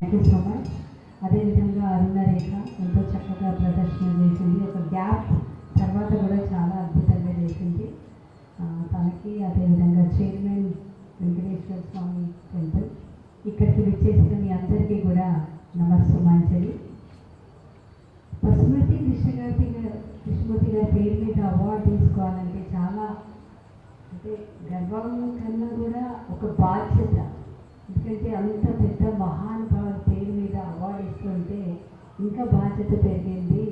Thank you so much. అదేవిధంగా అరుణ రేఖ ఎంతో చక్కగా ప్రదర్శన చేసింది. ఒక గ్యాప్ తర్వాత కూడా చాలా అద్భుతంగా చేసింది. తనకి అదేవిధంగా చైర్మన్ వెంకటేశ్వర స్వామి టెంపుల్ ఇక్కడికి విచ్చేసిన మీ అందరికీ కూడా నమస్సుమాంజలి. పశుమతి కృష్ణమూర్తి గారి పేరు మీద అవార్డు తీసుకోవాలంటే చాలా అంటే గర్వం కన్నా కూడా ఒక బాధ్యత. ఎందుకంటే అంత పెద్ద మహానుభావుల పేరు మీద అవార్డు ఇస్తుంటే ఇంకా బాధ్యత పెరిగింది.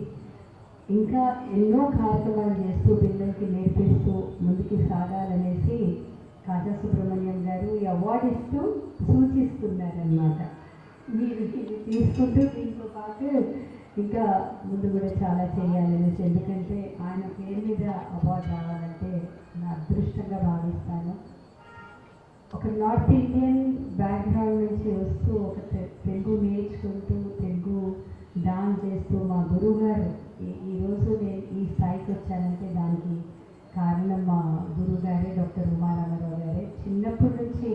ఇంకా ఎన్నో కార్యక్రమాలు చేస్తూ పిల్లలకి నేర్పిస్తూ ముందుకు సాగాలనేసి కాజా సుబ్రహ్మణ్యం గారు ఈ అవార్డు ఇస్తూ సూచిస్తున్నారన్నమాట. మీరు తీసుకుంటూ దీంతో పాటు ఇంకా ముందు కూడా చాలా చేయాలనేసి, ఎందుకంటే ఆయన పేరు మీద అవార్డు రావాలంటే నా అదృష్టంగా భావిస్తాను. ఒక నార్త్ ఇండియన్ బ్యాక్గ్రౌండ్ నుంచి వస్తూ ఒక తెలుగు నేర్చుకుంటూ తెలుగు డాన్స్ చేస్తూ మా గురువు గారు ఈరోజు నేను ఈ స్థాయికి వచ్చానంటే దానికి కారణం మా గురువు గారే డాక్టర్ ఉమారామారావు గారే. చిన్నప్పటి నుంచి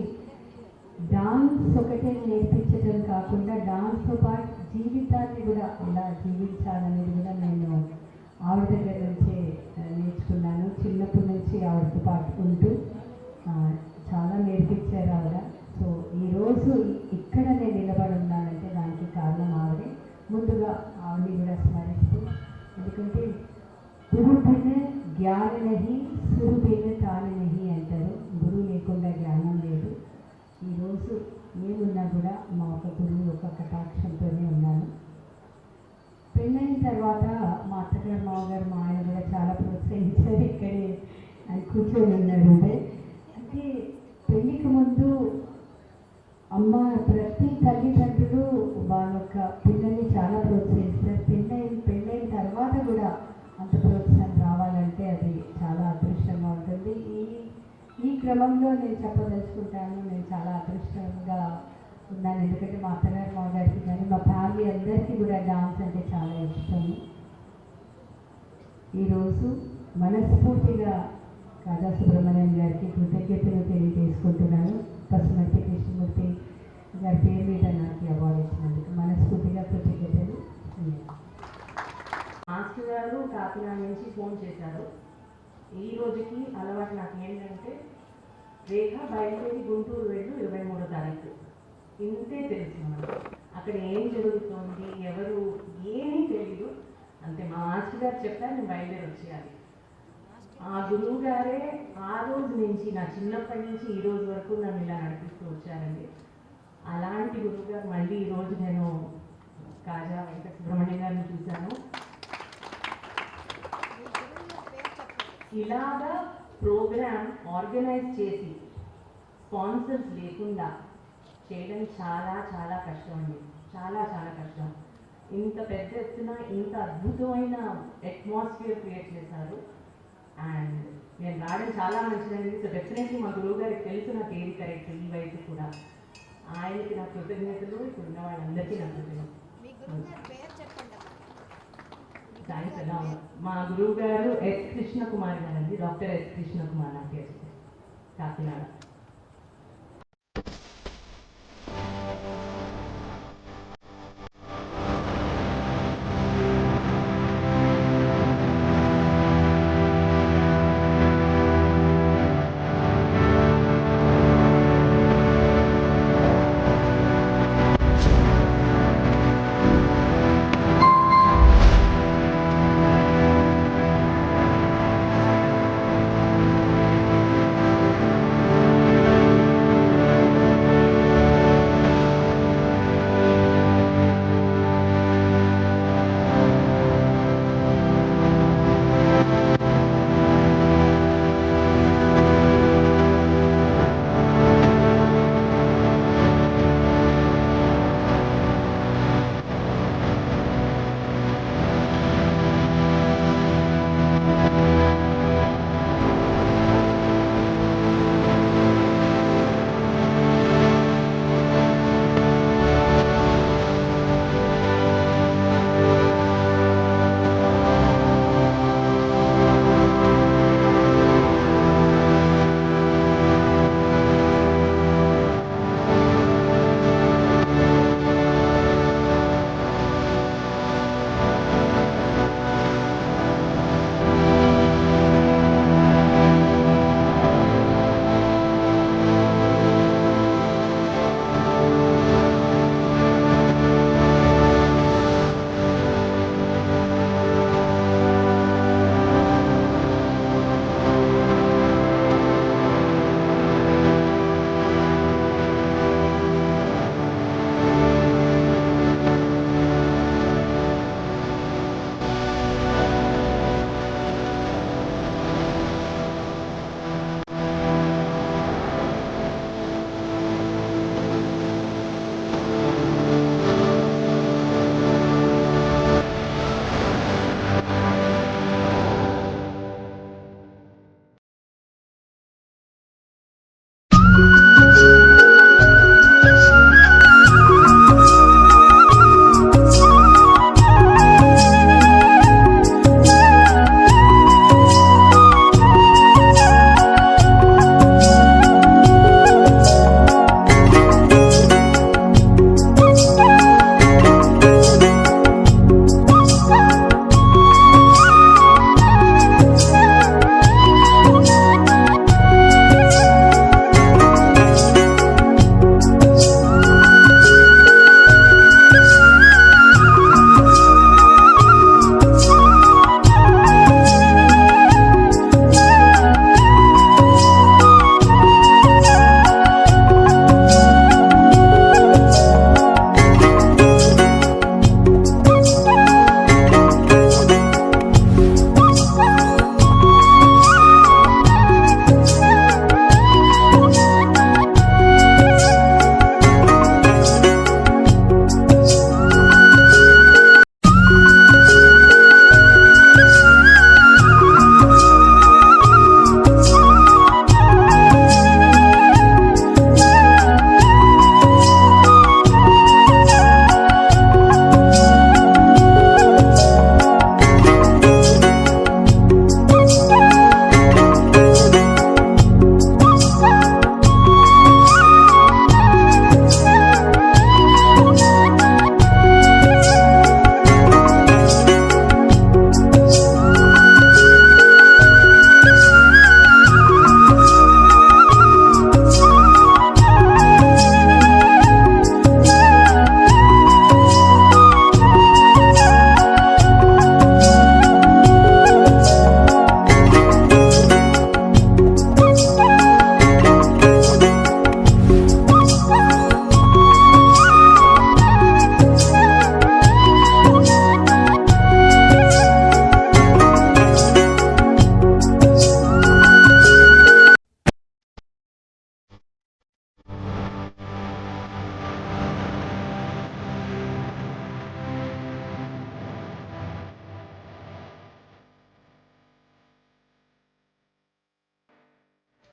డాన్స్ ఒకటే నేర్పించడం కాకుండా డాన్స్తో పాటు జీవితాన్ని కూడా ఎలా జీవించాలనేది కూడా నేను ఆవిడ దగ్గర నుంచే నేర్చుకున్నాను. చిన్నప్పటి నుంచి ఆవిడతో పాటుకుంటూ చాలా నేర్పించారు ఆవిడ. సో ఈరోజు ఇక్కడ నేను నిలబడి ఉన్నానంటే దానికి కారణం ఆవిడే. ముందుగా ఆవిడని కూడా స్మరిస్తూ, ఎందుకంటే గురు బిన జ్ఞాన నహి, సురు బిన తాన నహి అంటారు. గురువు లేకుండా జ్ఞానం లేదు. ఈరోజు ఏమున్నా కూడా మా ఒక గురువు ఒక కటాక్షంతోనే ఉన్నాను. పెళ్ళైన తర్వాత మా అత్తగారు మామగారు మా ఆయన కూడా చాలా ప్రోత్సహించారు. ఇక్కడే ఆయన కూర్చొని ఉన్నారు. అంటే పెళ్ళికి ముందు అమ్మ ప్రతి తల్లిదండ్రులు వాళ్ళ యొక్క పిల్లల్ని చాలా ప్రోత్సహిస్తారు. పెళ్ళైన తర్వాత కూడా అంత ప్రోత్సాహం రావాలంటే అది చాలా అదృష్టంగా ఉంటుంది. ఈ క్రమంలో నేను చెప్పదలుచుకుంటాను, నేను చాలా అదృష్టంగా ఉన్నాను. ఎందుకంటే మా అత్తగారు మామగారికి కానీ మా ఫ్యామిలీ అందరికీ కూడా డాన్స్ అంటే చాలా ఇష్టం. ఈరోజు మనస్ఫూర్తిగా కాజా సుబ్రహ్మణ్యం గారికి కృతజ్ఞతలు తెలియజేసుకుంటున్నాను. పశుమతి కృష్ణమూర్తి గారి పేరు మీద నాకు అవార్డు ఇచ్చినందుకు మనస్ఫూర్తిగా కృతజ్ఞతలు. మాస్టర్ గారు కాకినాడ నుంచి ఫోన్ చేశారు. ఈ రోజుకి అలవాటు నాకు ఏంటంటే రేఖ బయలుదేరి గుంటూరు వెళ్ళు 23వ తారీఖు, ఇంతే తెలుసు. అక్కడ ఏం జరుగుతుంది ఎవరు ఏమీ తెలియదు. అంతే మా మాస్టర్ గారు చెప్పారు, నేను బయలుదేరి వచ్చేయాలి. ఆ గురువు గారే ఆ రోజు నుంచి నా చిన్నప్పటి నుంచి ఈ రోజు వరకు నన్ను ఇలా నడిపిస్తూ వచ్చారండి. అలాంటి గురువు గారు మళ్ళీ ఈరోజు నేను కాజా వెంకట సుబ్రహ్మణ్యం గారిని చూశాను. ఇలాగా ప్రోగ్రామ్ ఆర్గనైజ్ చేసి స్పాన్సర్స్ లేకుండా చేయడం చాలా చాలా కష్టం అండి. చాలా చాలా కష్టం. ఇంత పెద్ద ఎత్తున ఇంత అద్భుతమైన అట్మాస్ఫియర్ క్రియేట్ చేశారు. అండ్ నేను రావడం చాలా మంచిదండి. సో డెఫినెట్లీ మా గురువు గారికి తెలుసు నాకు ఏది కరెక్ట్ ఈ వయసు కూడా. ఆయనకి నా కృతజ్ఞతలు, ఇక్కడ ఉన్న వాళ్ళందరికీ నా కృతజ్ఞతలు. థ్యాంక్స్ ఎలా మా గురువు గారు ఎస్ కృష్ణ కుమార్ గారు అండి, డాక్టర్ ఎస్ కృష్ణ కుమార్ నాకు కాకినాడ.